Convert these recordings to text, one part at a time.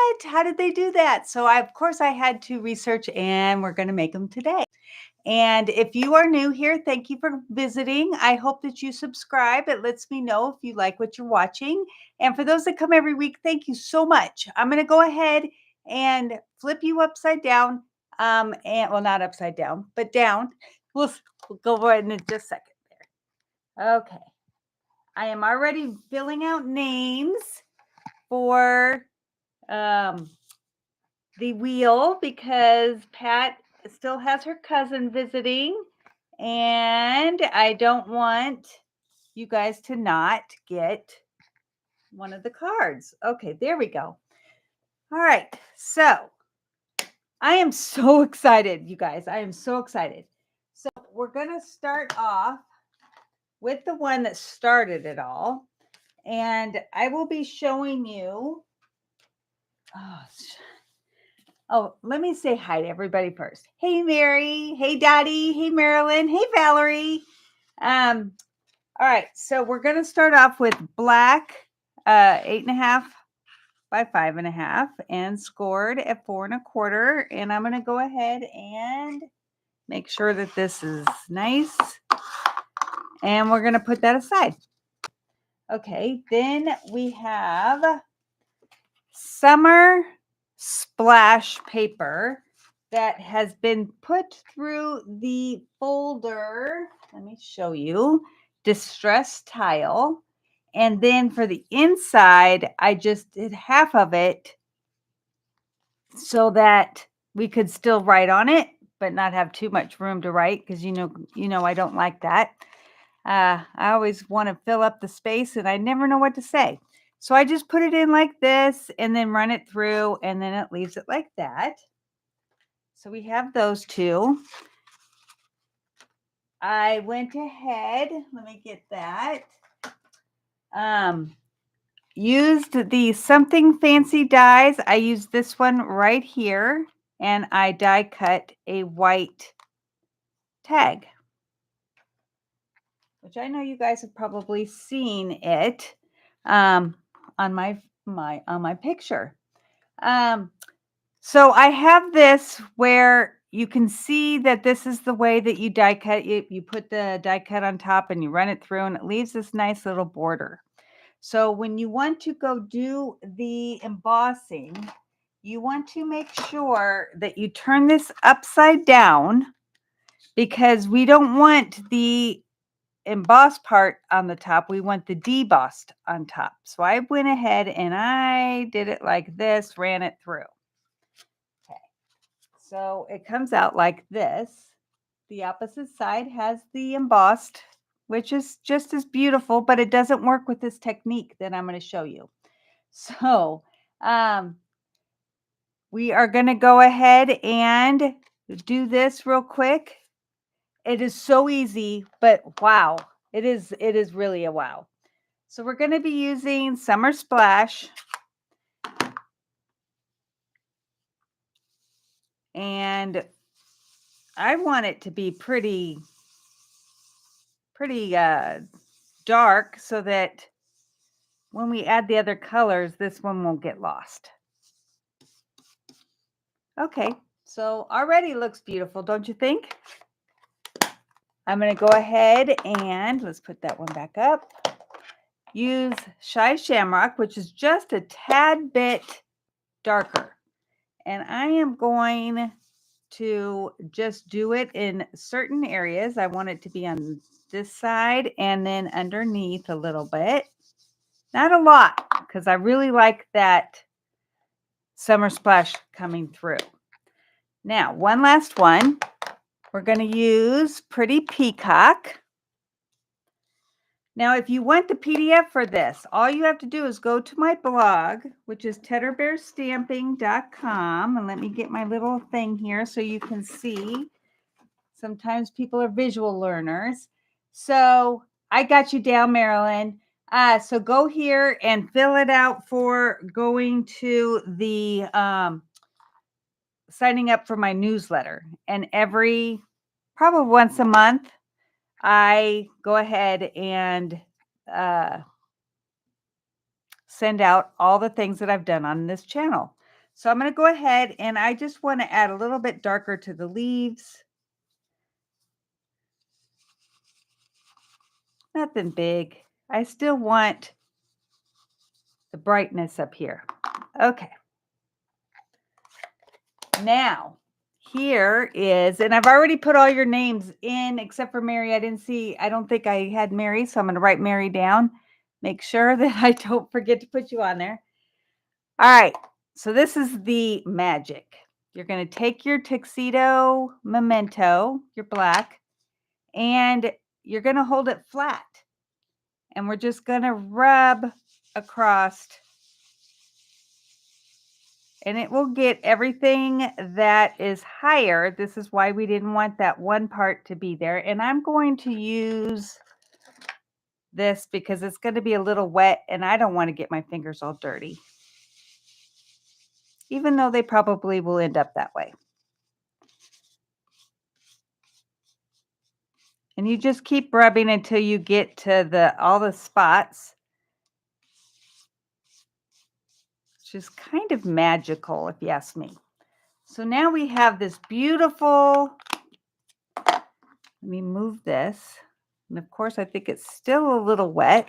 what? How did they do that? So of course I had to research and we're going to make them today. And if you are new here, thank you for visiting. I hope that you subscribe. It lets me know if you like what you're watching. And for those that come every week, thank you so much. I'm going to go ahead and flip you upside down. And well, not upside down, but down. We'll go over it in just a second there. Okay. I am already filling out names for the wheel because Pat still has her cousin visiting and I don't want you guys to not get one of the cards. Okay, there we go. All right, so I am so excited, you guys. I am so excited. So we're going to start off with the one that started it all. And I will be showing you. Oh, let me say hi to everybody first. Hey, Mary. Hey, Dottie. Hey, Marilyn. Hey, Valerie. All right. So we're going to start off with black, 8.5 by 5.5 and scored at 4 1/4. And I'm going to go ahead and make sure that this is nice. And we're going to put that aside. Okay. Then we have summer splash paper that has been put through the folder. Let me show you. Distress tile. And then for the inside, I just did half of it so that we could still write on it, but not have too much room to write because you know I don't like that. I always want to fill up the space and I never know what to say. So I just put it in like this and then run it through and then it leaves it like that. So we have those two. I went ahead, let me get that. Used the Something Fancy dies. I used this one right here and I die cut a white tag, which I know you guys have probably seen it on my picture. So I have this where you can see that this is the way that you die cut. You put the die cut on top and you run it through and it leaves this nice little border. So when you want to go do the embossing, you want to make sure that you turn this upside down because we don't want the embossed part on the top. We want the debossed on top. So I went ahead and I did it like this, ran it through. Okay. So it comes out like this. The opposite side has the embossed, which is just as beautiful, but it doesn't work with this technique that I'm going to show you. So we are going to go ahead and do this real quick. It is so easy, but wow, it is really a wow. So we're going to be using Summer Splash. And I want it to be pretty dark so that when we add the other colors, this one won't get lost. Okay, so already looks beautiful, don't you think? I'm going to go ahead and let's put that one back up. Use Shy Shamrock, which is just a tad bit darker. And I am going to just do it in certain areas. I want it to be on this side and then underneath a little bit. Not a lot, because I really like that Summer Splash coming through. Now, one last one. We're going to use Pretty Peacock. Now, if you want the PDF for this, all you have to do is go to my blog, which is teddybearstamping.com. And let me get my little thing here so you can see. Sometimes people are visual learners. So I got you down, Marilyn. So go here and fill it out for going to the signing up for my newsletter. And probably once a month, I go ahead and send out all the things that I've done on this channel. So I'm going to go ahead and I just want to add a little bit darker to the leaves. Nothing big. I still want the brightness up here. Okay. Now, here is, and I've already put all your names in except for Mary. I don't think I had Mary, so I'm going to write Mary down. Make sure that I don't forget to put you on there. All right. So this is the magic. You're going to take your tuxedo memento, your black, and you're going to hold it flat. And we're just going to rub across, and it will get everything that is higher. This is why we didn't want that one part to be there. And I'm going to use this because it's going to be a little wet and I don't want to get my fingers all dirty, even though they probably will end up that way. And you just keep rubbing until you get to all the spots, which is kind of magical if you ask me. So now we have this beautiful, let me move this. And of course, I think it's still a little wet.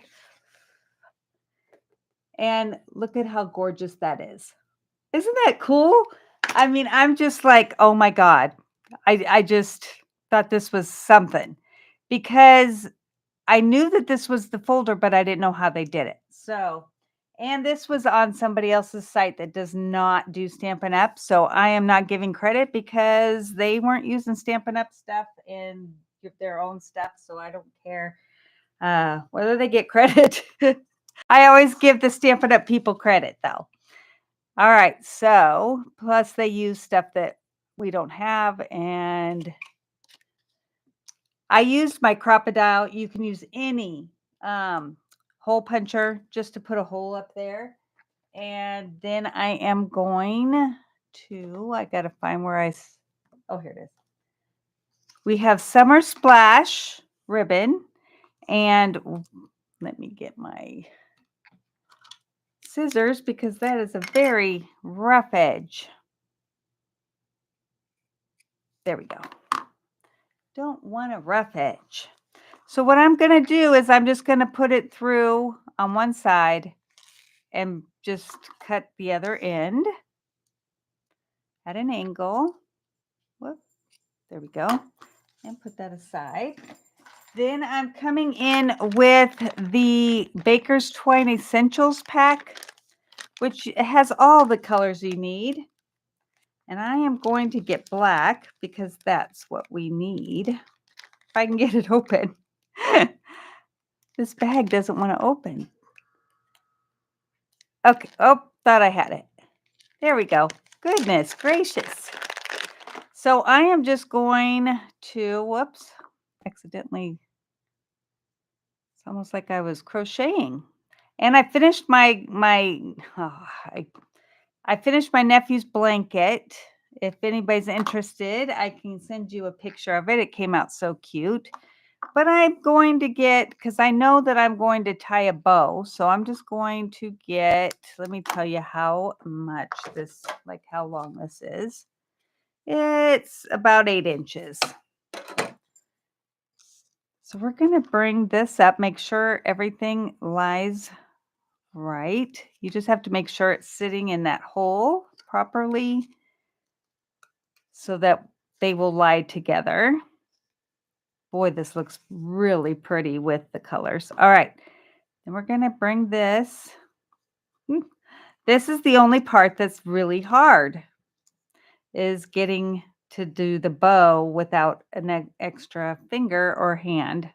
And look at how gorgeous that is. Isn't that cool? I mean, I'm just like, oh my God. I just thought this was something because I knew that this was the folder, but I didn't know how they did it. So, and this was on somebody else's site that does not do Stampin' Up. So I am not giving credit because they weren't using Stampin' Up stuff in their own stuff. So I don't care whether they get credit. I always give the Stampin' Up people credit though. All right. So plus they use stuff that we don't have, and I used my crocodile. You can use any hole puncher just to put a hole up there. And then I am going to, I got to find where oh, here it is. We have Summer Splash ribbon. And let me get my scissors because that is a very rough edge. There we go. Don't want a rough edge. So what I'm going to do is I'm just going to put it through on one side and just cut the other end at an angle. Whoop, there we go. And put that aside. Then I'm coming in with the Baker's Twine Essentials pack, which has all the colors you need. And I am going to get black because that's what we need. If I can get it open. This bag doesn't want to open. Okay. Oh, thought I had it. There we go. Goodness gracious. So I am just going to, whoops, accidentally. It's almost like I was crocheting. And I finished I finished my nephew's blanket. If anybody's interested, I can send you a picture of it. It came out so cute. But I'm going to get, because I know that I'm going to tie a bow. So I'm just going to get, let me tell you how much this, like how long this is. It's about 8 inches. So we're going to bring this up, make sure everything lies right. You just have to make sure it's sitting in that hole properly so that they will lie together. Boy, this looks really pretty with the colors. All right. Then we're going to bring this. This is the only part that's really hard, is getting to do the bow without an extra finger or hand.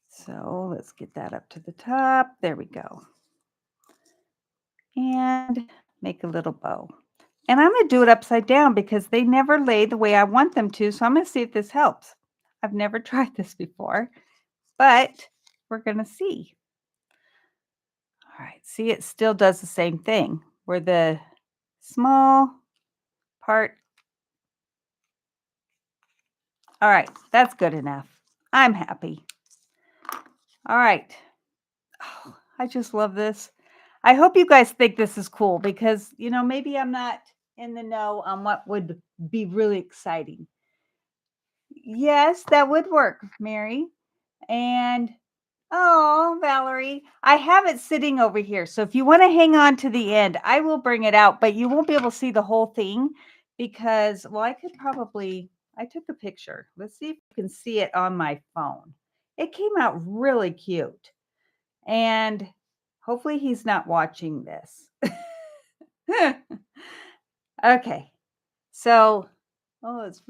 So let's get that up to the top. There we go. And make a little bow. And I'm going to do it upside down because they never lay the way I want them to. So I'm going to see if this helps. I've never tried this before, but we're going to see. All right. See, it still does the same thing where the small part. All right. That's good enough. I'm happy. All right. Oh, I just love this. I hope you guys think this is cool because, maybe I'm not in the know on what would be really exciting. Yes, that would work, Mary. And oh, Valerie, I have it sitting over here. So if you want to hang on to the end, I will bring it out, but you won't be able to see the whole thing because, well, I took a picture. Let's see if you can see it on my phone. It came out really cute. And hopefully he's not watching this. Okay. So,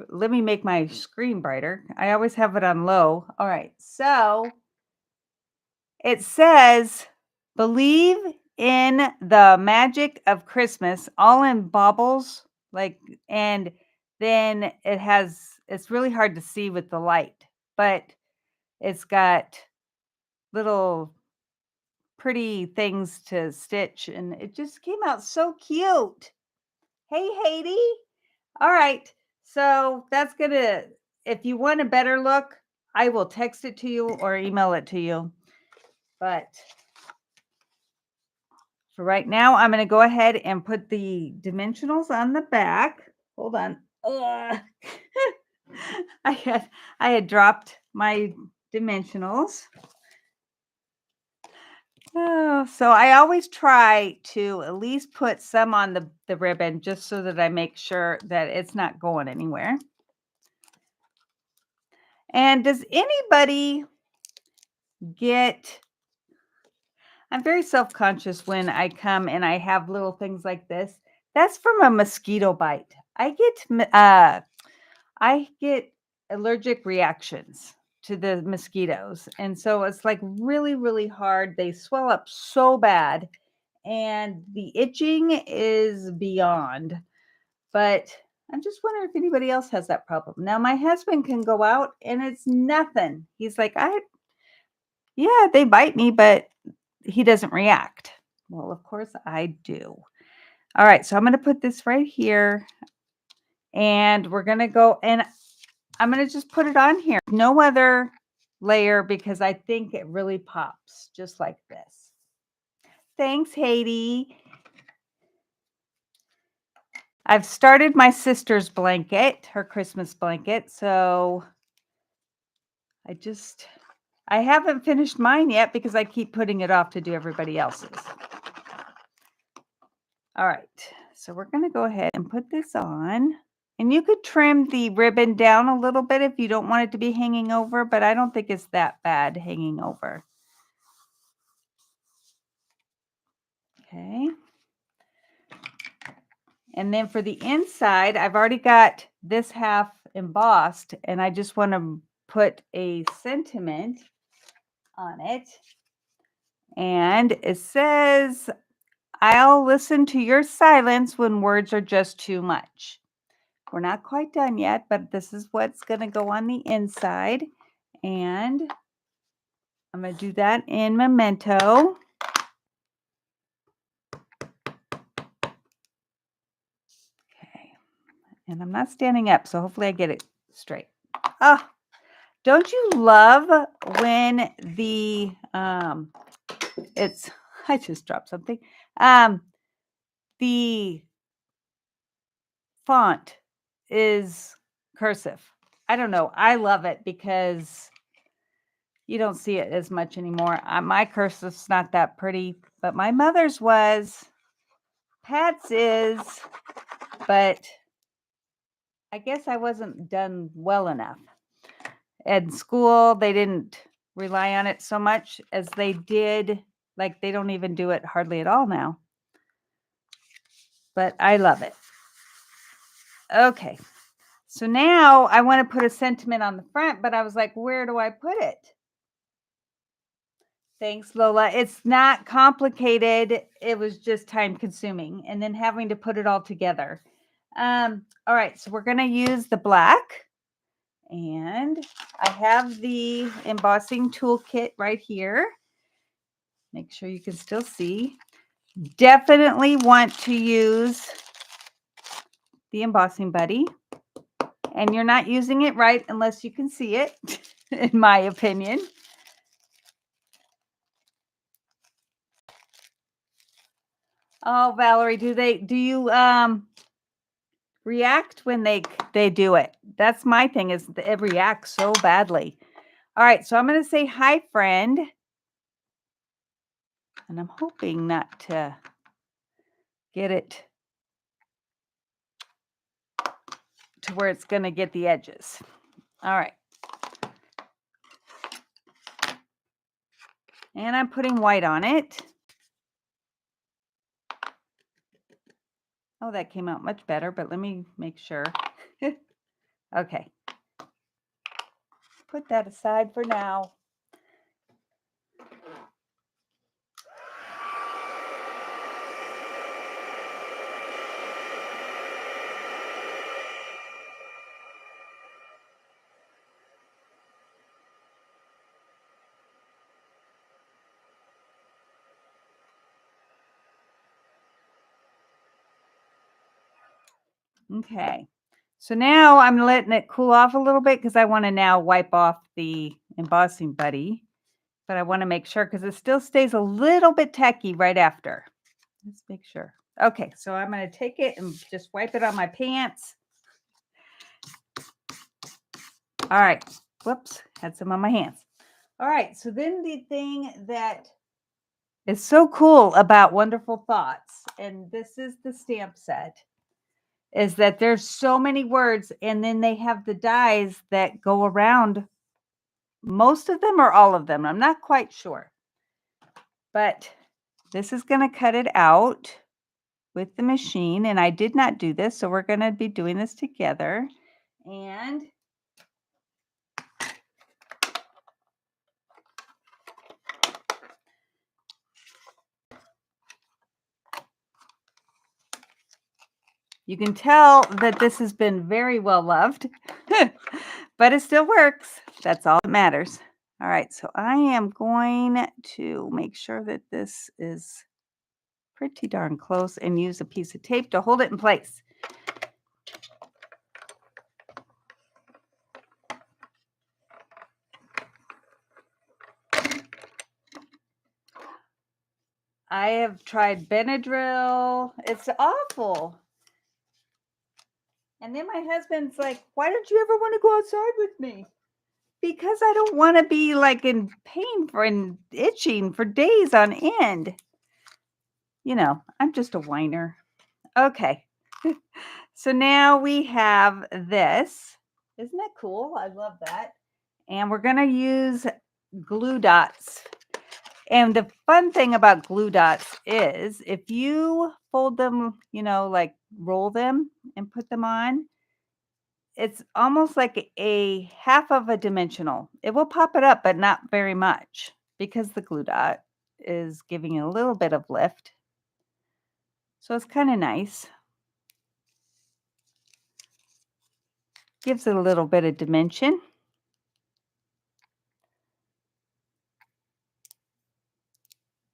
let me make my screen brighter. I always have it on low. All right. So, it says, believe in the magic of Christmas, all in baubles, and then it's really hard to see with the light, but it's got little pretty things to stitch, and it just came out so cute. Hey, Haiti. All right. So if you want a better look, I will text it to you or email it to you. But for right now, I'm going to go ahead and put the dimensionals on the back. Hold on. Ugh. I had dropped my dimensionals. Oh, so I always try to at least put some on the ribbon just so that I make sure that it's not going anywhere. And does anybody I'm very self-conscious when I come and I have little things like this. That's from a mosquito bite. I get allergic reactions to the mosquitoes. And so it's like really, really hard. They swell up so bad and the itching is beyond. But I'm just wondering if anybody else has that problem. Now, my husband can go out and it's nothing. He's like, yeah, they bite me, but he doesn't react. Well, of course I do. All right, so I'm going to put this right here and we're going to go and I'm going to just put it on here. No other layer because I think it really pops just like this. Thanks, Haiti. I've started my sister's blanket, her Christmas blanket. So I haven't finished mine yet because I keep putting it off to do everybody else's. All right, so we're going to go ahead and put this on. And you could trim the ribbon down a little bit if you don't want it to be hanging over, but I don't think it's that bad hanging over. Okay. And then for the inside, I've already got this half embossed, and I just want to put a sentiment on it. And it says, I'll listen to your silence when words are just too much. We're not quite done yet, but this is what's going to go on the inside. And I'm going to do that in Memento. Okay. And I'm not standing up, so hopefully I get it straight. Oh, don't you love when I just dropped something. The font is cursive. I don't know. I love it because you don't see it as much anymore. My cursive's not that pretty, but my mother's was. Pat's is, but I guess I wasn't done well enough. In school, they didn't rely on it so much as they did. Like they don't even do it hardly at all now. But I love it. Okay. So now I want to put a sentiment on the front, but I was like, where do I put it? Thanks, Lola. It's not complicated. It was just time consuming and then having to put it all together. All right. So we're going to use the black. And I have the embossing toolkit right here. Make sure you can still see. Definitely want to use the embossing buddy. And you're not using it right unless you can see it, in my opinion. Oh, Valerie, do you react when they do it? That's my thing, is it reacts so badly. All right, so I'm going to say hi, friend. And I'm hoping not to get it to where it's going to get the edges. All right. And I'm putting white on it. Oh, that came out much better, but let me make sure. Okay. Put that aside for now. Okay. So now I'm letting it cool off a little bit because I want to now wipe off the embossing buddy. But I want to make sure because it still stays a little bit tacky right after. Let's make sure. Okay, so I'm going to take it and just wipe it on my pants. All right. Whoops, had some on my hands. All right, so then the thing that is so cool about Wonderful Thoughts, and this is the stamp set, is that there's so many words, and then they have the dies that go around most of them or all of them. I'm not quite sure. But this is going to cut it out with the machine, and I did not do this, so we're going to be doing this together. And you can tell that this has been very well loved, but it still works. That's all that matters. All right, so I am going to make sure that this is pretty darn close and use a piece of tape to hold it in place. I have tried Benadryl. It's awful. And then my husband's like, why don't you ever want to go outside with me? Because I don't want to be like in pain and itching for days on end. You know, I'm just a whiner. Okay. So now we have this. Isn't that cool? I love that. And we're going to use glue dots. And the fun thing about glue dots is if you fold them, you know, like roll them and put them on, it's almost like a half of a dimensional. It will pop it up, but not very much because the glue dot is giving it a little bit of lift. So it's kind of nice. Gives it a little bit of dimension.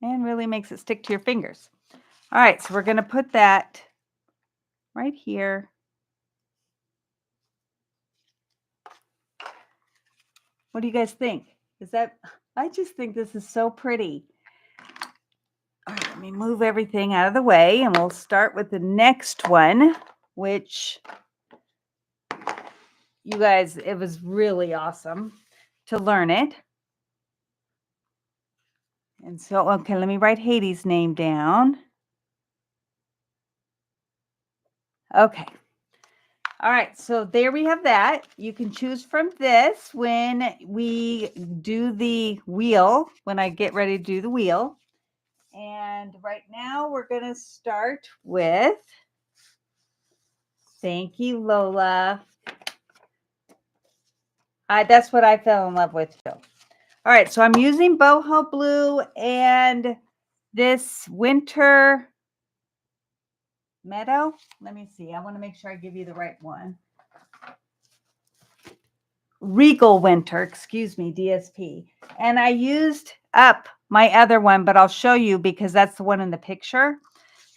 And really makes it stick to your fingers. All right, so we're going to put that right here. What do you guys think? I just think this is so pretty. All right, let me move everything out of the way and we'll start with the next one, which you guys, it was really awesome to learn it. And so, okay, let me write Hades' name down. Okay. All right, so there we have that. You can choose from this when we do the wheel, when I get ready to do the wheel. And right now we're going to start with, thank you, Lola. That's what I fell in love with too. All right, so I'm using boho blue and this winter meadow. Let me see. I want to make sure I give you the right one. Regal Winter, excuse me, DSP. And I used up my other one, but I'll show you because that's the one in the picture.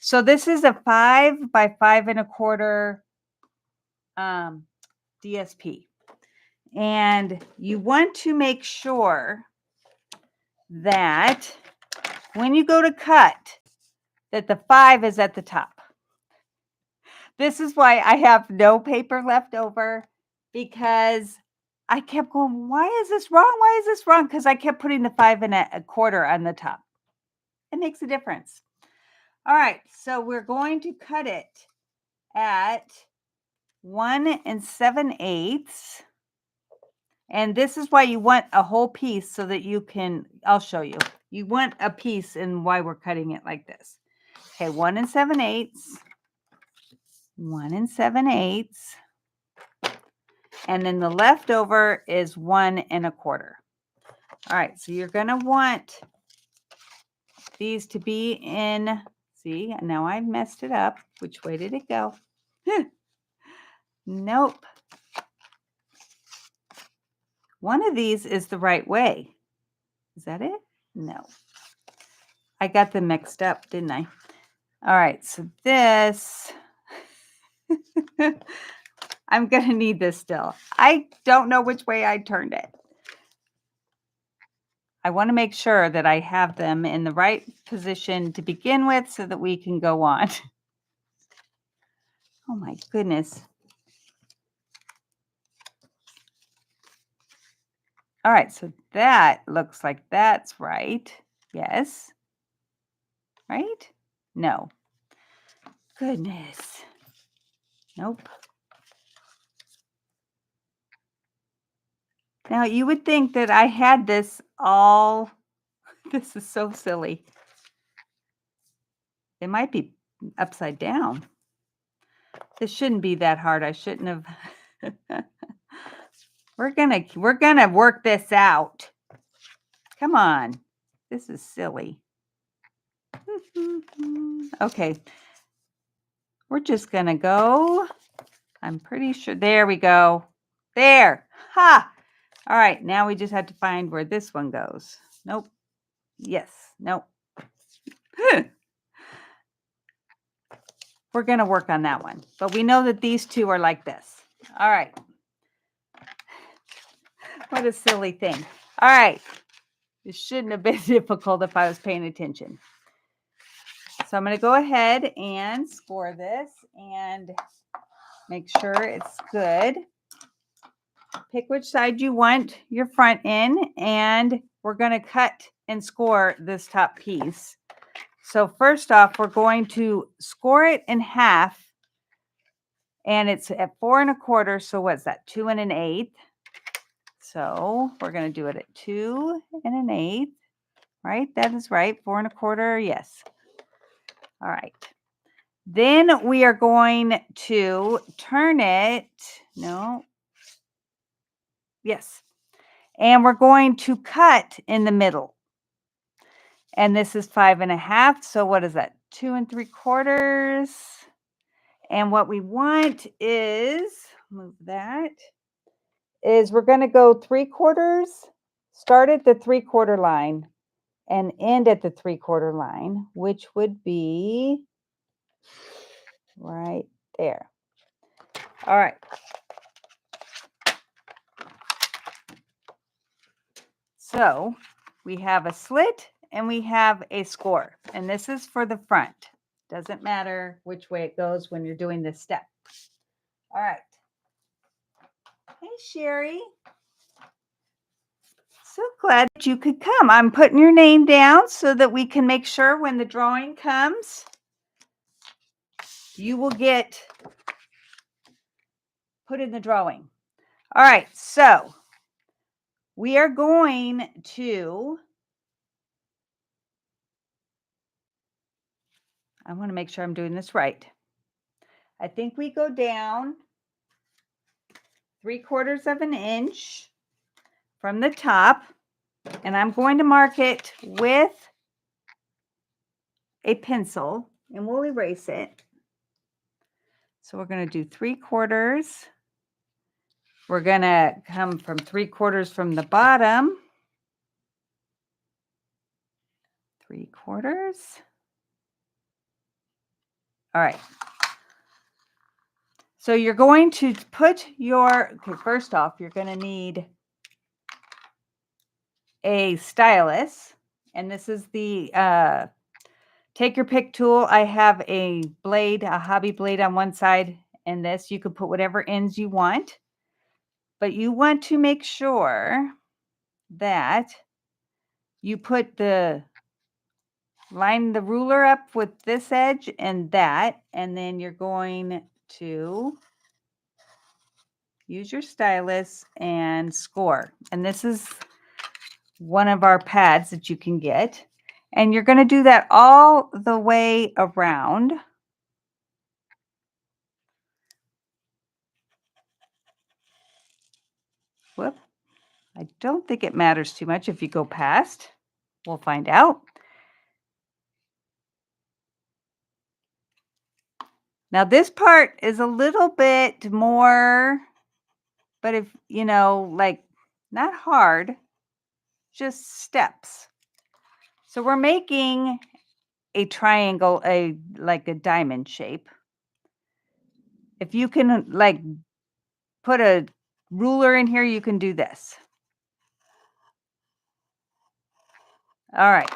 So this is a 5 by 5 1/4 DSP. And you want to make sure that when you go to cut, that the 5 is at the top. This is why I have no paper left over, because I kept going, why is this wrong? Why is this wrong? Because I kept putting the 5 and a quarter on the top. It makes a difference. All right, so we're going to cut it at 1 7/8. And this is why you want a whole piece, so that you can, I'll show you. You want a piece, and why we're cutting it like this. Okay, 1 7/8. 1 7/8. And then the leftover is 1 1/4. All right, so you're going to want these to be in, see, now I've messed it up. Which way did it go? Nope. One of these is the right way. Is that it? No. I got them mixed up, didn't I? All right, so this, I'm going to need this still. I don't know which way I turned it. I want to make sure that I have them in the right position to begin with, so that we can go on. Oh my goodness. All right, so that looks like that's right. Yes. Right? No. Goodness. Nope. Now, you would think that I had this all, this is so silly. It might be upside down. This shouldn't be that hard. I shouldn't have. We're gonna work this out. Come on. This is silly. Okay. We're just gonna go. I'm pretty sure. There we go. There. Ha! All right. Now we just have to find where this one goes. Nope. Yes. Nope. We're going to work on that one. But we know that these two are like this. All right. What a silly thing. All right. It shouldn't have been difficult if I was paying attention. So I'm going to go ahead and score this and make sure it's good. Pick which side you want your front in, and we're going to cut and score this top piece. So first off, we're going to score it in half, and it's at 4 1/4. So what's that? 2 1/8. So we're going to do it at 2 1/8. Right? That is right. 4 1/4. Yes. All right. Then we are going to turn it. No. Yes. And we're going to cut in the middle. And this is 5 1/2. So what is that? 2 3/4. And what we want is, move that, is we're going to go 3/4, start at the 3/4 line and end at the 3/4 line, which would be right there. All right. So we have a slit and we have a score, and this is for the front. Doesn't matter which way it goes when you're doing this step. All right. Hey, Sherry. So glad that you could come. I'm putting your name down so that we can make sure when the drawing comes, you will get put in the drawing. All right, so we are going to, I want to make sure I'm doing this right. I think we go down 3/4 of an inch from the top, and I'm going to mark it with a pencil, and we'll erase it. So we're going to do 3/4. We're going to come from 3/4 from the bottom. 3/4. All right. So you're going to put your, okay, first off, you're going to need a stylus. And this is the Take your pick tool. I have a blade, a hobby blade on one side, and this. You can put whatever ends you want, but you want to make sure that you put line the ruler up with this edge and that, and then you're going to use your stylus and score. And this is one of our pads that you can get. And you're going to do that all the way around. Whoop. I don't think it matters too much if you go past. We'll find out. Now this part is a little bit more, but if, you know, like not hard, just steps. So we're making a triangle, like a diamond shape. If you can like put a ruler in here, you can do this. All right.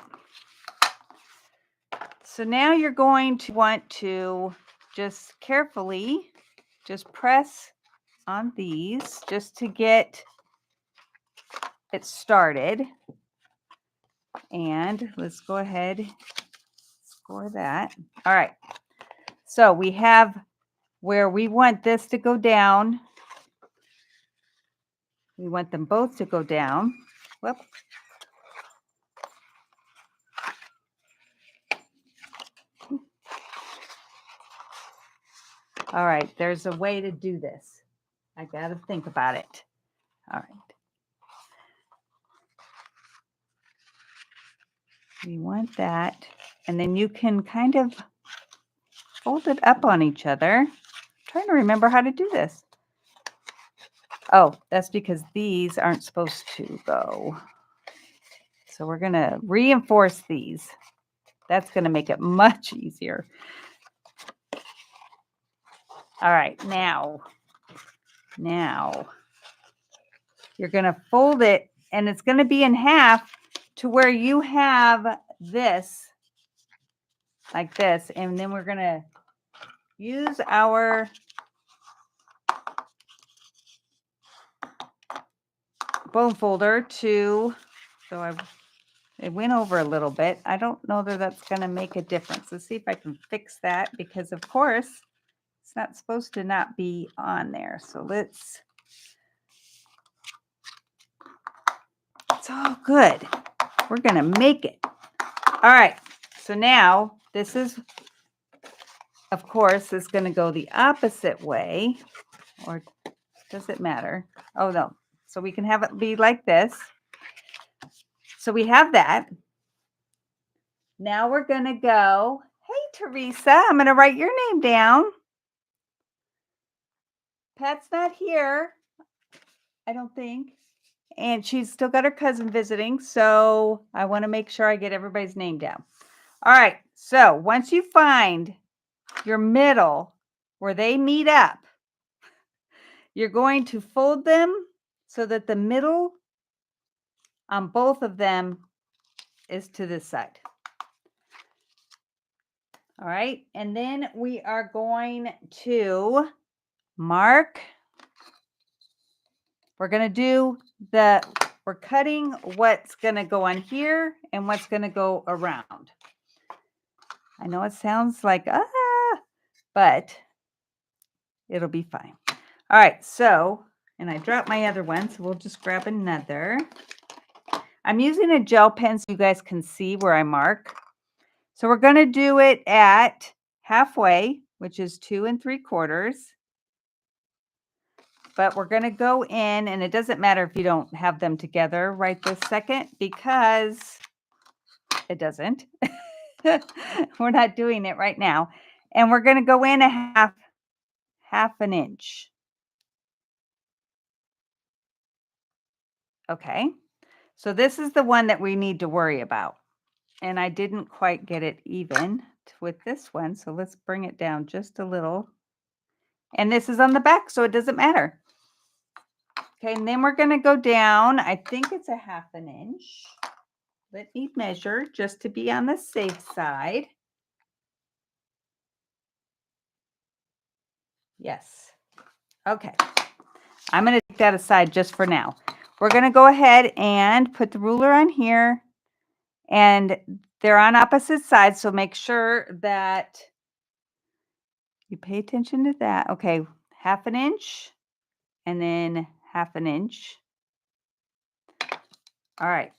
So now you're going to want to just carefully just press on these just to get it started. And let's go ahead, score that. All right. So we have where we want this to go down. We want them both to go down. Whoop. All right, there's a way to do this. I got to think about it. All right. We want that. And then you can kind of fold it up on each other. I'm trying to remember how to do this. Oh, that's because these aren't supposed to go. So we're going to reinforce these. That's going to make it much easier. All right, now you're going to fold it, and it's going to be in half to where you have this like this, and then we're going to use our bone folder to, it went over a little bit. I don't know that that's going to make a difference. Let's see if I can fix that, because of course it's not supposed to not be on there. So it's all good. We're going to make it. All right. So now this is, of course, is going to go the opposite way, or does it matter? Oh, no. So we can have it be like this. So we have that. Now we're going to go, hey, Teresa, I'm going to write your name down. Pat's not here, I don't think. And she's still got her cousin visiting. So I want to make sure I get everybody's name down. All right. So once you find your middle where they meet up, you're going to fold them so that the middle on both of them is to this side. All right. And then we are going to mark. We're going to do we're cutting what's going to go on here and what's going to go around. I know it sounds like, but it'll be fine. All right. So, and I dropped my other one, so we'll just grab another. I'm using a gel pen so you guys can see where I mark. So we're going to do it at halfway, which is 2 3/4. But we're going to go in, and it doesn't matter if you don't have them together right this second, because it doesn't. We're not doing it right now. And we're going to go in a half an inch. Okay. So this is the one that we need to worry about. And I didn't quite get it even with this one. So let's bring it down just a little. And this is on the back, so it doesn't matter. Okay, and then we're going to go down. I think it's a half an inch. Let me measure just to be on the safe side. Yes. Okay. I'm going to take that aside just for now. We're going to go ahead and put the ruler on here, and they're on opposite sides. So make sure that you pay attention to that. Okay. 1/2 inch and then 1/2 inch. All right.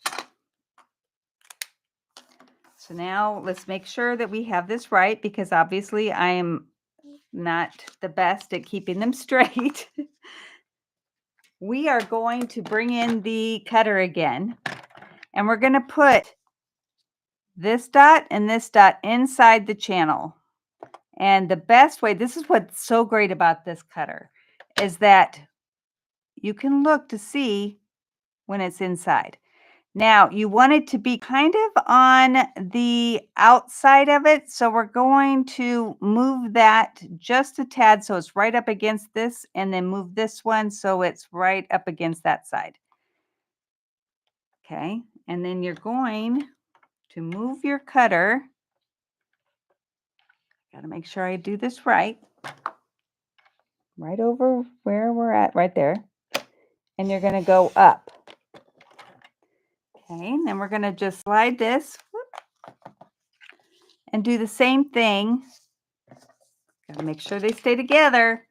So now let's make sure that we have this right, because obviously I am not the best at keeping them straight. We are going to bring in the cutter again, and we're going to put this dot and this dot inside the channel. And the best way, this is what's so great about this cutter, is that you can look to see when it's inside. Now, you want it to be kind of on the outside of it, so we're going to move that just a tad so it's right up against this, and then move this one so it's right up against that side. Okay, and then you're going to move your cutter. Got to make sure I do this right. Right over where we're at, right there. And you're going to go up. Okay, and then we're going to just slide this and do the same thing. Got to make sure they stay together.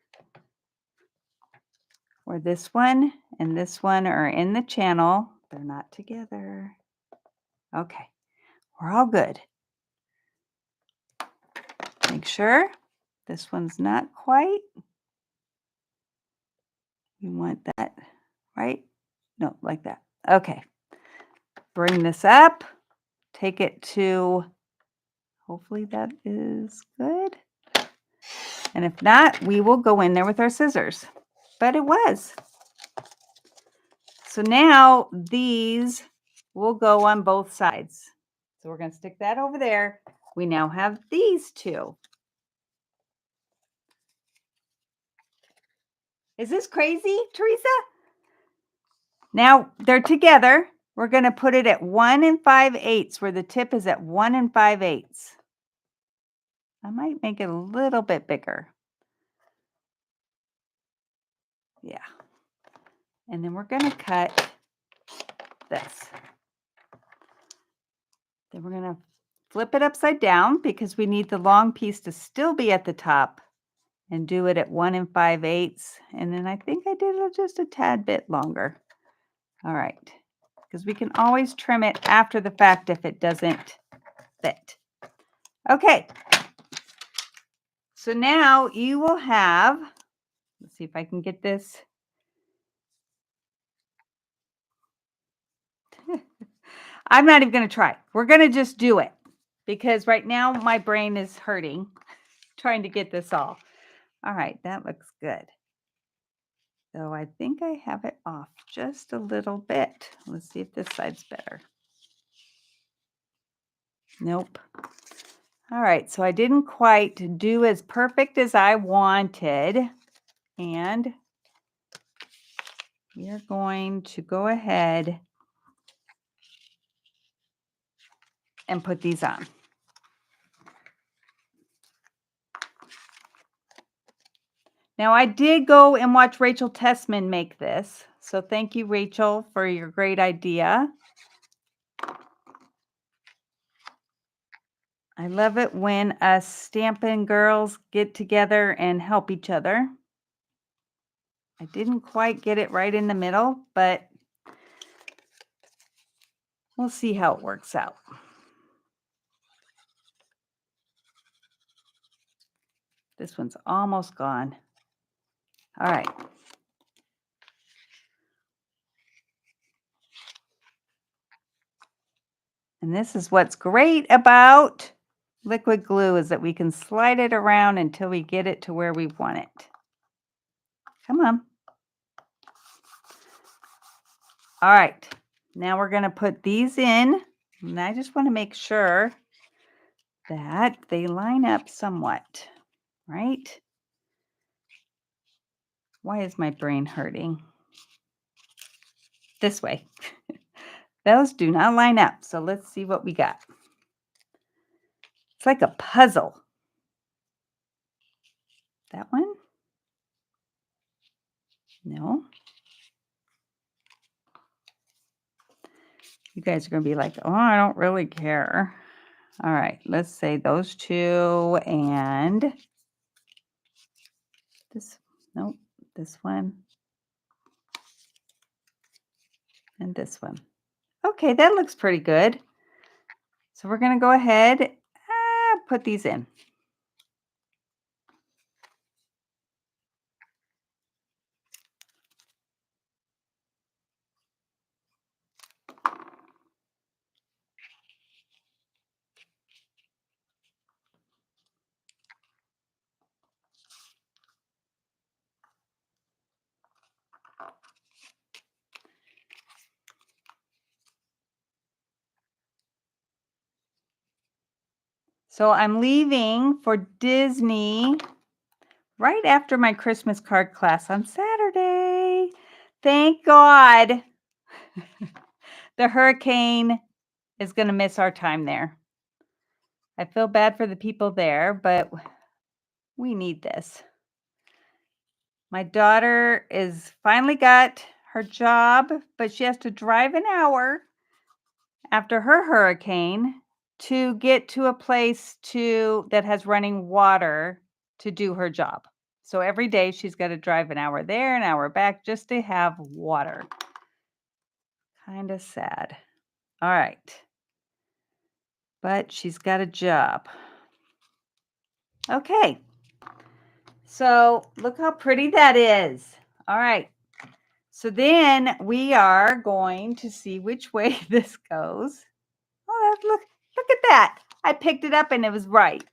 Where this one and this one are in the channel. They're not together. Okay, we're all good. Make sure this one's not quite. We want that, right? No, like that. Okay. Bring this up. Take it to, hopefully that is good. And if not, we will go in there with our scissors. But it was. So now these will go on both sides. So we're going to stick that over there. We now have these two. Is this crazy, Teresa? Now they're together. We're going to put it at 1 5/8, where the tip is at 1 5/8. I might make it a little bit bigger. Yeah. And then we're going to cut this. Then we're going to flip it upside down because we need the long piece to still be at the top, and do it at 1 5/8. And then I think I did it just a tad bit longer. All right. Because we can always trim it after the fact if it doesn't fit. Okay. So now you will have, let's see if I can get this. I'm not even going to try. We're going to just do it because right now my brain is hurting trying to get this all. All right, that looks good. So I think I have it off just a little bit. Let's see if this side's better. Nope. All right, so I didn't quite do as perfect as I wanted. And we are going to go ahead and put these on. Now, I did go and watch Rachel Tessman make this. So thank you, Rachel, for your great idea. I love it when us Stampin' girls get together and help each other. I didn't quite get it right in the middle, but we'll see how it works out. This one's almost gone. All right. And this is what's great about liquid glue, is that we can slide it around until we get it to where we want it. Come on. All right. Now we're going to put these in. And I just want to make sure that they line up somewhat, right? Why is my brain hurting? This way. Those do not line up. So let's see what we got. It's like a puzzle. That one? No. You guys are going to be like, oh, I don't really care. All right, let's say those two and this. Nope, this one and this one. Okay, that looks pretty good. So we're going to go ahead put these in. So I'm leaving for Disney right after my Christmas card class on Saturday. Thank God. The hurricane is going to miss our time there. I feel bad for the people there, but we need this. My daughter is finally got her job, but she has to drive an hour after her hurricane to get to a place that has running water to do her job. So every day she's got to drive an hour there, an hour back just to have water. Kind of sad. All right. But she's got a job. Okay. So look how pretty that is. All right. So then we are going to see which way this goes. Oh, look at that. I picked it up and it was right.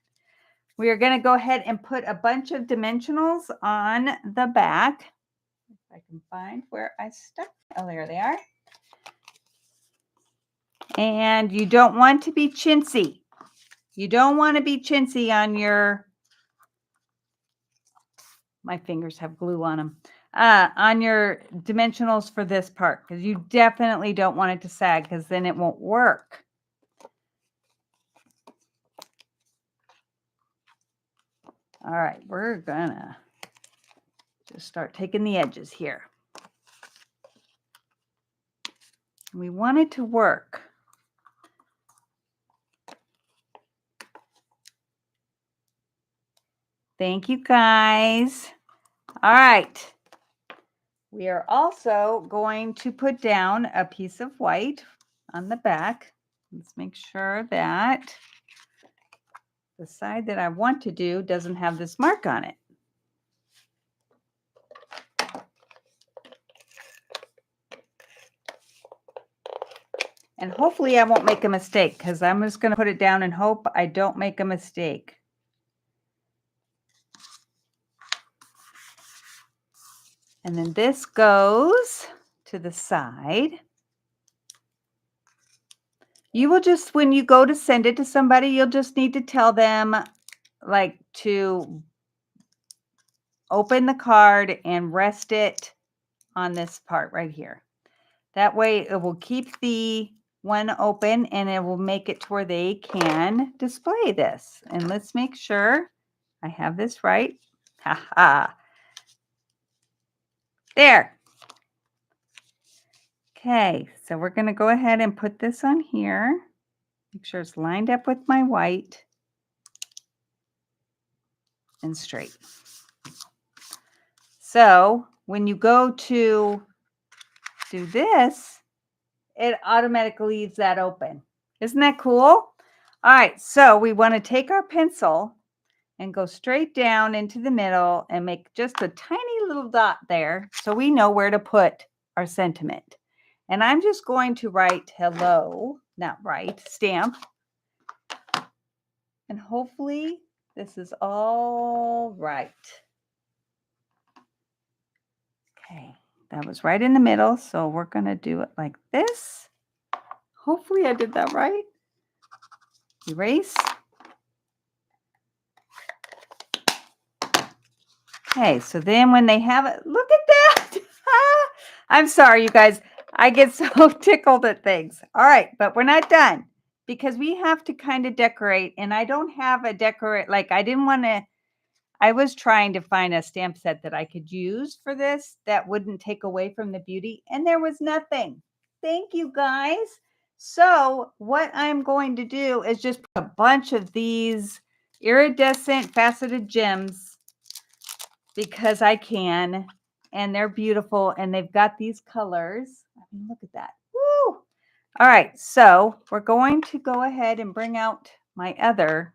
We are going to go ahead and put a bunch of dimensionals on the back. If I can find where I stuck. Oh, there they are. And you don't want to be chintzy. You don't want to be chintzy on your, my fingers have glue on them, on your dimensionals for this part, because you definitely don't want it to sag, because then it won't work. All right, we're gonna just start taking the edges here. We want it to work. Thank you, guys. All right. We are also going to put down a piece of white on the back. Let's make sure that the side that I want to do doesn't have this mark on it. And hopefully I won't make a mistake, because I'm just going to put it down and hope I don't make a mistake. And then this goes to the side. You will just, when you go to send it to somebody, you'll just need to tell them, like, to open the card and rest it on this part right here. That way it will keep the one open and it will make it to where they can display this. And let's make sure I have this right. Ha ha. There. Okay, so we're going to go ahead and put this on here. Make sure it's lined up with my white and straight. So when you go to do this, it automatically leaves that open. Isn't that cool? All right, so we want to take our pencil and go straight down into the middle and make just a tiny little dot there so we know where to put our sentiment. And I'm just going to write hello, not write, stamp. And hopefully this is all right. Okay, that was right in the middle, so we're going to do it like this. Hopefully I did that right. Erase. Okay, so then when they have it, look at that. I'm sorry, you guys. I get so tickled at things. All right, but we're not done because we have to kind of decorate, and I don't have a decorate, like I didn't want to I was trying to find a stamp set that I could use for this that wouldn't take away from the beauty, and there was nothing. Thank you, guys. So what I'm going to do is just put a bunch of these iridescent faceted gems because I can, and they're beautiful, and they've got these colors. I mean, look at that. Woo! All right, so we're going to go ahead and bring out my other.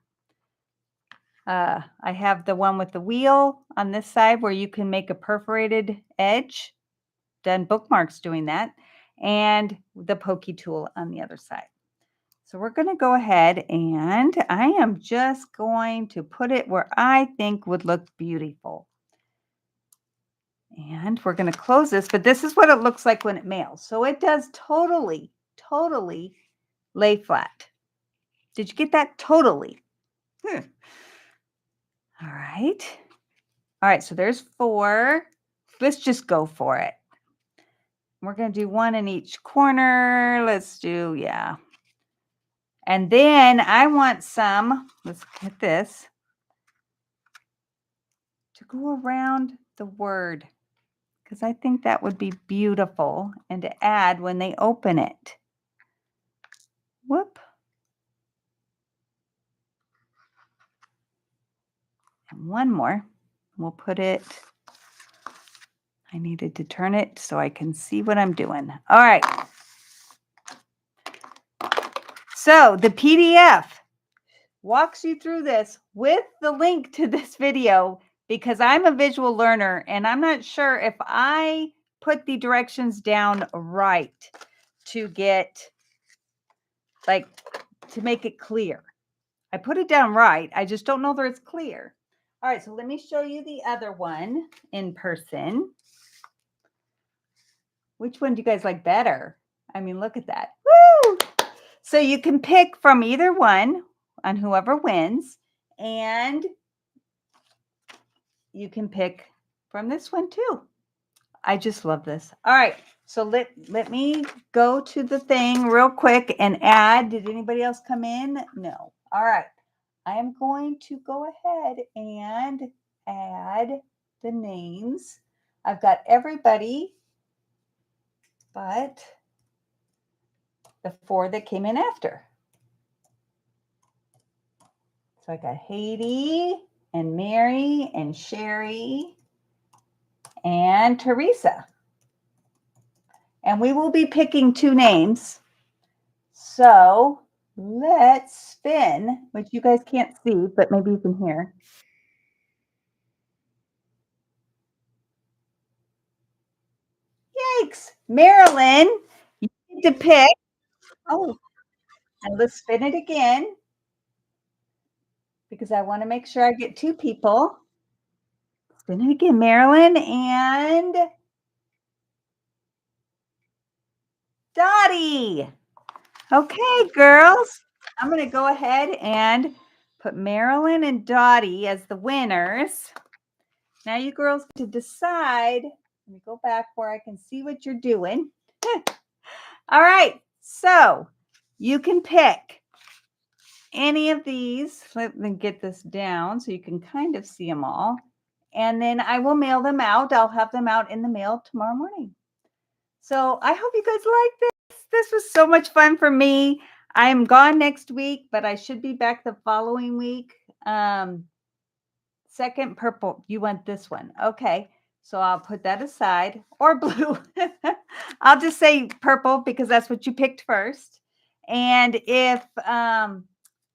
I have the one with the wheel on this side where you can make a perforated edge. Done bookmarks doing that, and the pokey tool on the other side. So we're going to go ahead and I am just going to put it where I think would look beautiful. And we're going to close this, but this is what it looks like when it mails. So it does totally, totally lay flat. Did you get that? Totally. All right. All right, so there's 4. Let's just go for it. We're going to do 1 in each corner. Let's do, yeah. And then I want some, let's get this, to go around the word, because I think that would be beautiful and to add when they open it. Whoop. And one more. We'll put it, I needed to turn it so I can see what I'm doing. All right. So the PDF walks you through this with the link to this video because I'm a visual learner and I'm not sure if I put the directions down right to get, like, to make it clear. I put it down right. I just don't know that it's clear. All right, so let me show you the other one in person. Which one do you guys like better? I mean, look at that. Woo! So you can pick from either one on whoever wins, and you can pick from this one too. I just love this. All right, so let me go to the thing real quick and add. Did anybody else come in? No. All right. I am going to go ahead and add the names. I've got everybody but the 4 that came in after. So I got Haiti and Mary and Sherry and Teresa. And we will be picking 2 names. So let's spin, which you guys can't see, but maybe you can hear. Yikes. Marilyn, you need to pick. Oh, and let's spin it again because I want to make sure I get 2 people. Spin it again, Marilyn and Dottie. Okay, girls. I'm going to go ahead and put Marilyn and Dottie as the winners. Now you girls get to decide. Let me go back where I can see what you're doing. All right. So you can pick any of these. Let me get this down so you can kind of see them all. And then I will mail them out. I'll have them out in the mail tomorrow morning. So I hope you guys like this. This was so much fun for me. I'm gone next week, but I should be back the following week. Second purple. You want this one. Okay. So I'll put that aside, or blue. I'll just say purple because that's what you picked first. And if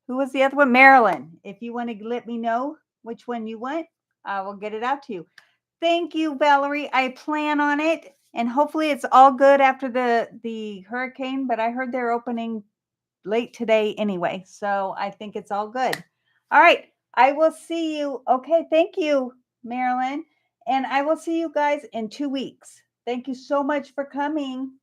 who was the other one? Marilyn. If you want to let me know which one you want, I will get it out to you. Thank you, Valerie. I plan on it, and hopefully it's all good after the hurricane, but I heard they're opening late today anyway, so I think it's all good. All right, I will see you. Okay, thank you, Marilyn, and I will see you guys in 2 weeks. Thank you so much for coming.